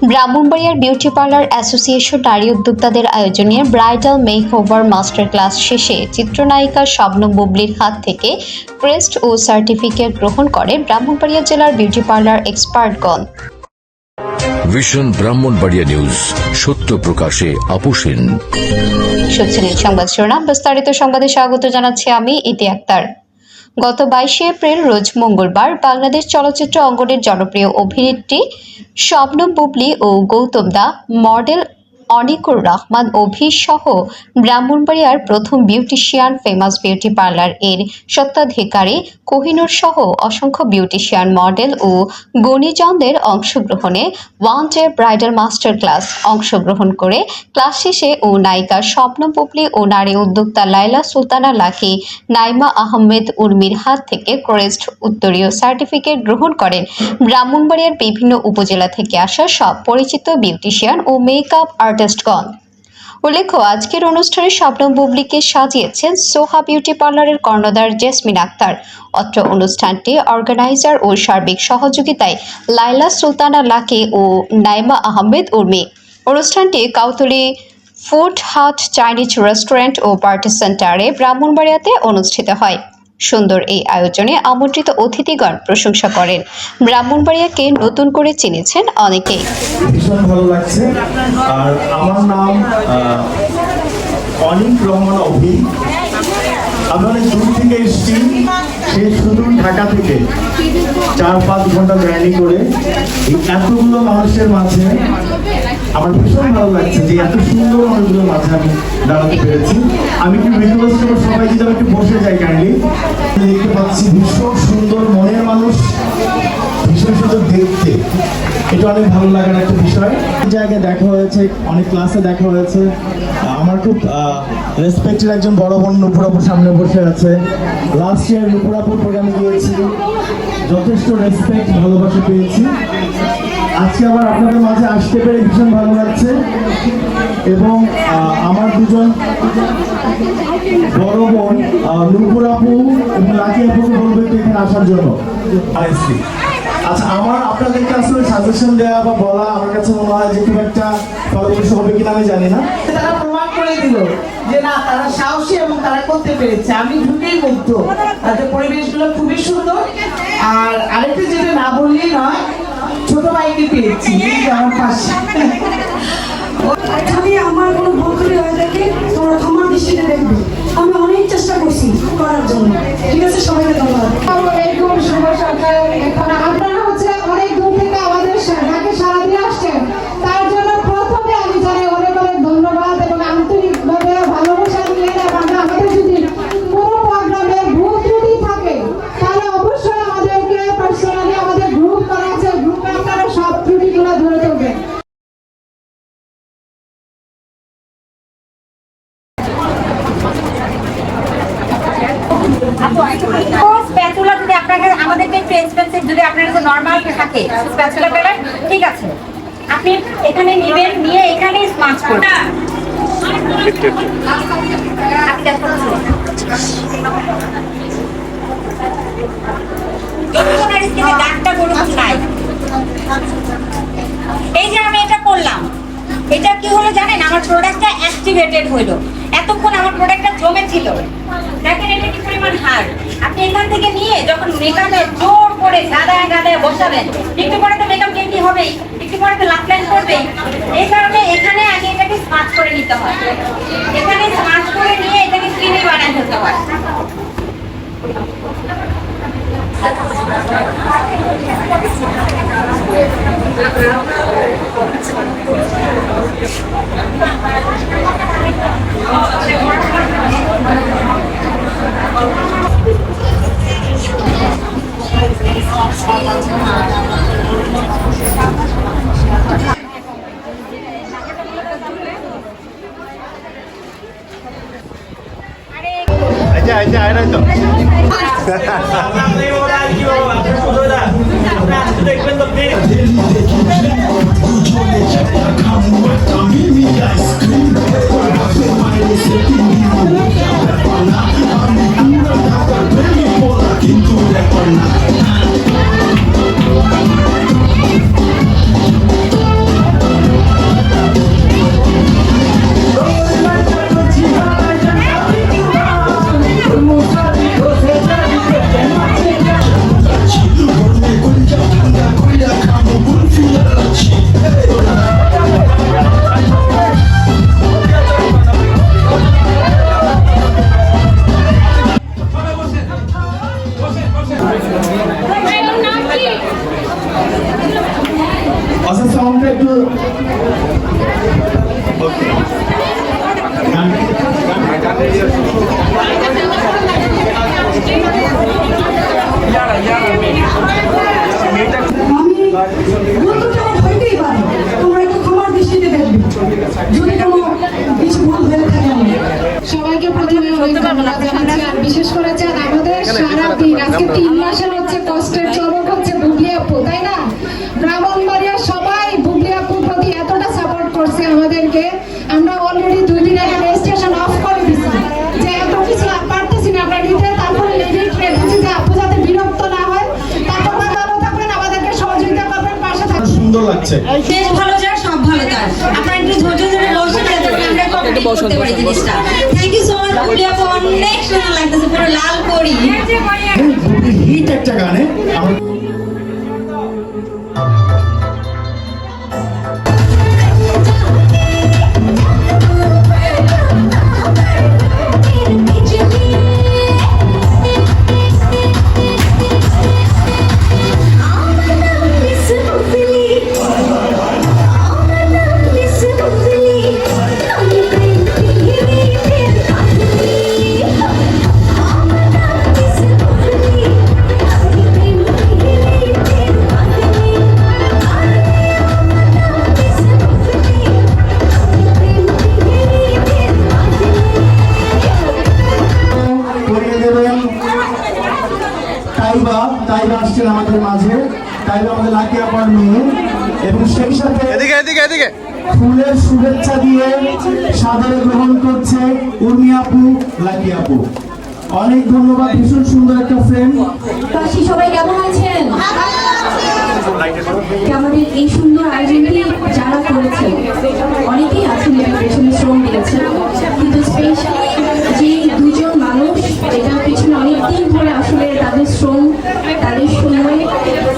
ব্রাহ্মণবাড়িয়ার beauty parlour association নারী উদ্যোক্তাদের আয়োজনে ব্রাইডাল মেকওভার মাস্টার ক্লাস শেষে চিত্রনায়িকা শবনম বুবলির হাত থেকে ক্রেস্ট ও সার্টিফিকেট গ্রহণ করে ব্রাহ্মণবাড়িয়া জেলার বিউটি পার্লার এক্সপার্টগণ। ভিশন ব্রাহ্মণবাড়িয়া নিউজ, সত্য প্রকাশে আপোষহীন। শুনছিলেন সংবাদ শিরোনাম, বিস্তারিত সংবাদে স্বাগত জানাচ্ছি আমি ইতি আক্তার। গত 22 এপ্রিল রোজ মঙ্গলবার বাংলাদেশ চলচ্চিত্র অঙ্গনের জনপ্রিয় অভিনেত্রী শবনম বুবলি ও গৌতম দা, মডেল অনিকুর রহমান অভি সহ ব্রাহ্মণবাড়িয়ার প্রথম বিউটিশিয়ান ফেমাস বিউটি পার্লার এর স্বত্বাধিকারী কোহিনুর সহ অসংখ্য বিউটিশিয়ান, মডেল ও গুণীজনদের অংশগ্রহণে one day bridal master class অংশগ্রহণ করে ক্লাস শেষে ও নায়িকা শবনম বুবলি ও নারী উদ্যোক্তা লাইলা সুলতানা লাকি, নাইমা আহমেদ উর্মির হাত থেকে ক্রেস্ট উত্তরীয় সার্টিফিকেট গ্রহণ করেন ব্রাহ্মণবাড়িয়ার বিভিন্ন উপজেলা থেকে আসা সব পরিচিত বিউটিশিয়ান ও মেকআপ আর্টিস্টগণ। উল্লেখ্য, আজকের অনুষ্ঠানে শবনম বুবলিকে সাজিয়েছেন সোহা বিউটি পার্লারের কর্ণধার জেসমিন আক্তার। অত্র অনুষ্ঠানটি অর্গানাইজার ও সার্বিক সহযোগিতায় লাইলা সুলতানা লাকি ও নাইমা আহমেদ উর্মি। অনুষ্ঠানটি কাউতলী ফুড হাট চাইনিজ রেস্টুরেন্ট ও পার্টি সেন্টারে ব্রাহ্মণবাড়িয়াতে অনুষ্ঠিত হয়। সুন্দর এই আয়োজনে আমন্ত্রিত অতিথিগণ প্রশংসা করেন। ব্রাহ্মণবাড়িয়াকে নতুন করে চিনেছেন অনেকেই। ভীষণ ভালো লাগছে। আর আমার নাম অনিক রহমান অভি। আমি অনেক দূর থেকে এসেছি, সেই সুদূর ঢাকা থেকে 4-5 ঘন্টা জার্নি করে এই এতগুলো মানুষের মাঝে আমার ভীষণ ভালো লাগছে যে এত সুন্দর মানুষগুলোর মাঝে আমি দাঁড়াতে পেরেছি। আমি একটু রিকোয়েস্ট করবো সবাই যদি আমি একটু বসে যাই কাইন্ডলি। দেখতে পাচ্ছি ভীষণ সুন্দর মনের মানুষ, ভীষণ সুন্দর দেখতে, এটা অনেক ভালো লাগার একটা বিষয়। জায়গায় দেখা হয়েছে, অনেক ক্লাসে দেখা হয়েছে। আমার খুব রেসপেক্টেড একজন বড় বোন নুপুরাপুর সামনে বসে আছে। লাস্ট ইয়ার নুপুরাপুর প্রোগ্রামে গিয়েছি, যথেষ্ট রেসপেক্ট ভালোবাসা পেয়েছি। আজকে আবার আপনাদের মাঝে আসতে পেরে ভীষণ ভালো লাগছে। এবং আমার দুজন বড় বোন নুপুরাপু এবং লাকি আপুকে বলবো এখানে আসার জন্য। আচ্ছা, আমার আপনাদেরকে আসলে সাজেশন দেওয়া বা বলা আমার কাছে মনে হয় যে খুব একটা ফলপ্রসূ হবে কিনা আমি জানি না। তারা প্রমাণ করে দিল যে না, তারা সাহসী এবং তারা করতে পেরেছে। আমি ঢুকেই মুগ্ধ। তাদের পরিবেশগুলো খুবই সুন্দর। আর আরেকটা যেটা না বললেই নয়, ছোট ভাইকে পেয়েছি আমার পাশে। যদি আমার কোনো ভুল হয়ে থাকে তোমরা ক্ষমার দৃষ্টিতে দেখবে। আমি অনেক চেষ্টা করছি করার জন্য। ঠিক আছে, সবাইকে ধন্যবাদ। আপনারা হচ্ছে অনেক দূর থেকে আমাদের ঢাকে সারা দিয়ে আসছেন, তার জন্য প্রথমে আমি জানাই অনেক অনেক ধন্যবাদ এবং আন্তরিকভাবে ভালোবাসা দিয়ে। আমাদের যদি কোনো প্রোগ্রামে ভুল ত্রুটি থাকে তাহলে অবশ্যই আমাদেরকে পার্সোনালি আমাদের গ্রুপ করা আছে, গ্রুপে আপনারা সব ত্রুটিগুলো ধরে দেবেন। স্প্যাচুলা যদি আপনাকে আমাদেরকে একটু এক্সপেন্সিভ, যদি আপনার কাছে নরমাল থাকে স্প্যাচুলা পেলে ঠিক আছে, আপনি এখানে নেবেন, নিয়ে এখানেই স্মাচ করবেন। এই যে আমি এটা করলাম, এটা কি হলো জানেন, আমার প্রোডাক্টটা অ্যাক্টিভেটেড হইলো। এতক্ষণ আমার প্রোডাক্টটা জমে ছিল। দেখেন এটা কি পরিমাণ হার্ড। আপনি এখান থেকে নিয়ে যখন মেকআপে জোর করে গাদায় গাদায় বসাবেন, একটু পরে তো মেকআপ গেটি হবেই, একটু পরে তো লাফলাইন করবেই। এই কারণে এখানে আগে এটাকে স্মাচ করে নিতে হয়। এখানে স্মাচ করে নিয়ে এটাকে ক্রিমি বানায় ফেলতে হয়। আচ্ছা আয় তো দেখবেন তো একটু আমি বন্ধুটা হইতেই পারে, তোমরা একটু ক্ষমার দৃষ্টিতে দেখবে যদি কোনো কিছু ভুল হয়ে থাকে আমি। সবাইকে প্রথমে অনেক ধন্যবাদ জানাচ্ছি। আর বিশেষ করে চান আমাদের সারাদিন আজকে 3 মাসের হচ্ছে কষ্টের চরক হচ্ছে বুবলি আপু, তাই না? ব্রাহ্মণবাড়িয়ার সবাই বুবলি আপুর প্রতি এতটা সাপোর্ট করছে আমাদেরকে, আমরা অলরেডি 2 দিন আগে রেজিস্ট্রেশন অফ করে দিছি যে এত কিছু পারতেছি না আমরা নিতে। তারপরে লিমিট রেখেছি যে আপু যাতে বিরক্ত না হয়, তারপর ভালো থাকবেন, আমাদেরকে সহযোগিতা করবেন, পাশে থাকবেন। সুন্দর লাগছে। শেষ ভালো যার সব ভালো তার। আপনারা একটু ধৈর্য ধরে বসে যাতে করে আমরা কমপ্লিট করতে পারি জিনিসটা। Thank you so much Bubli আপু, অনেক সুন্দর লাগতেছে, পুরো লাল পরি। হিট একটা গানে আমার তাইবা আসছেন আমাদের মাঝে। তাইবা আমাদের লাকি আপার মেয়ে, এবং সেই সাথে এদিকে ফুলের শুভেচ্ছা দিয়ে সাদরে গ্রহণ করছে উর্মি আপু, লাকি আপু। অনেক ধন্যবাদ, ভীষণ সুন্দর একটা ফ্রেম। পাশি সবাই কেমন আছেন? আমাদের এই সুন্দর আয়োজনটি যারা করেছেন অনেকেই আছেন এটার পেছনে শ্রম দিয়েছেন, কিন্তু স্পেশালি যে দুজন মানুষ এটার পেছনে অনেকদিন ধরে আসলে তাদের শ্রম, তাদের সময়,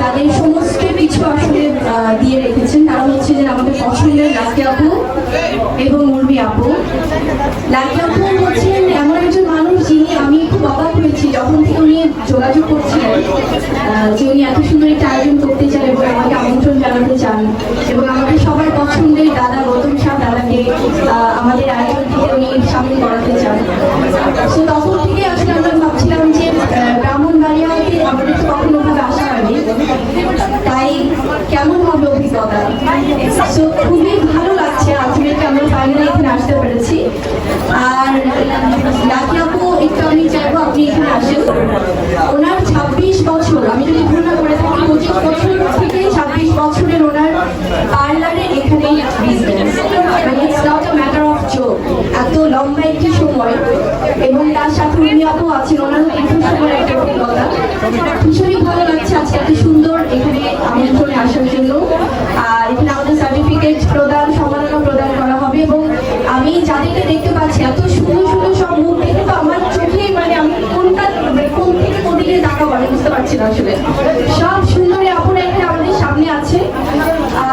তাদের সমস্ত কিছু আসলে দিয়ে রেখেছেন, তারা হচ্ছে যে আমাদের পছন্দের লাকি আপু এবং উর্মি আপু। লাকি আপু হচ্ছেন এমন একজন মানুষ যিনি, আমি খুব অবাক হয়েছি যখন থেকে উনি যোগাযোগ করছিলেন যে উনি এত সুন্দর একটা আয়োজন করতে চান এবং আমাকে আমন্ত্রণ জানাতে চান, এবং আমাদের সবার পছন্দের দাদা গৌতম শাহ দাদাকে আমাদের আয়োজন থেকে উনি সামিল করাতে চান। তো তখন থেকে আসলে আমরা ভাবছিলাম যে ব্রাহ্মণবাড়িয়াতে আমাদের তো কখনো ভাবে আসা হয়নি, তাই কেমন হবে অভিজ্ঞতা। তো খুবই ভালো লাগছে আলটিমেটলি আমরা ফাইনালি এখানে আসতে পেরেছি। আর লাকি আপু একটু আমি চাইবো আপনি এখানে আসেন। ওনার 26 বছর, আমি যদি ভুল না করে থাকি 25 বছর থেকে 26 বছরের ওনার পার্লারের এখানে বিজনেস, মানে it's not a matter of joke. এত লম্বা একটি সময়, এবং তার সাথে উর্মি আপু আছেন, ওনারও দীর্ঘ সময় একটা অভিজ্ঞতা। ভীষণই ভালো লাগছে আজকে এত সুন্দর এখানে আমন্ত্রণে আসার জন্য। আর এখানে আমাদের সার্টিফিকেট প্রদান, সম্মাননা প্রদান করা হবে, এবং আমি যাদেরকে দেখতে পাচ্ছি এত সুন্দর সুন্দর সব মুখ দেখে তো আমার চোখে, মানে আমি কোন থেকে কোন দিকে তাকাবো আমি বুঝতে পারছি না আসলে। সব সুন্দরী আপুরা এখানে আমাদের সামনে আছে,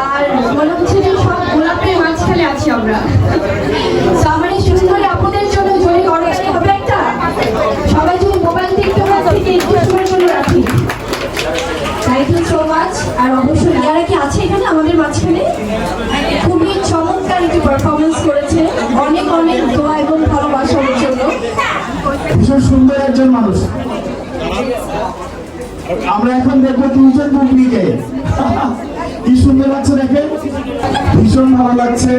আর মনে হচ্ছে যে সব গোলাপের মাঝখানে আছি আমরা। তো আমার এই সুন্দরী আপুদের জন্য জোরে করতালি হবে একটা। সবাই যদি মোবাইল দেখতে পাচ্ছি একটু সময়ের জন্য রাখি। Thank you so much. আর অবশ্যই যারা কি আছে এখানে আমাদের মাঝখানে, খুবই চমৎকার একটি পারফরমেন্স করেছে, অনেক অনেক দোয়া এবং ভালোবাসা ওর জন্য। ভীষণ সুন্দর একজন মানুষ। আমরা এখন দেখবো 2জন বুবলিকে। কি সুন্দর লাগছে দেখেন, ভীষণ ভালো লাগছে।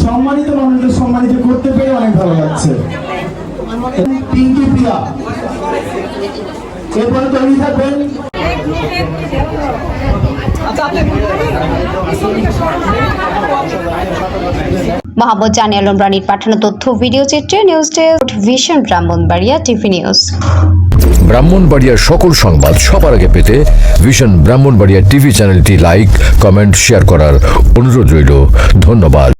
সম্মানিত মানুষদের সম্মানিত করতে পেরে অনেক ভালো লাগছে। পিঙ্কি প্রিয়া এরপরে তৈরি থাকবেন। মোহাম্মদ জানি আলম রানীর পাঠানো তথ্য ভিডিও চিত্রে news desk, vision Brahmanbaria TV news. ব্রাহ্মণবাড়িয়ার সকল সংবাদ সবার আগে পেতে ভিশন ব্রাহ্মণবাড়িয়া টিভি চ্যানেলটি লাইক, কমেন্ট, শেয়ার করার অনুরোধ রইল। ধন্যবাদ।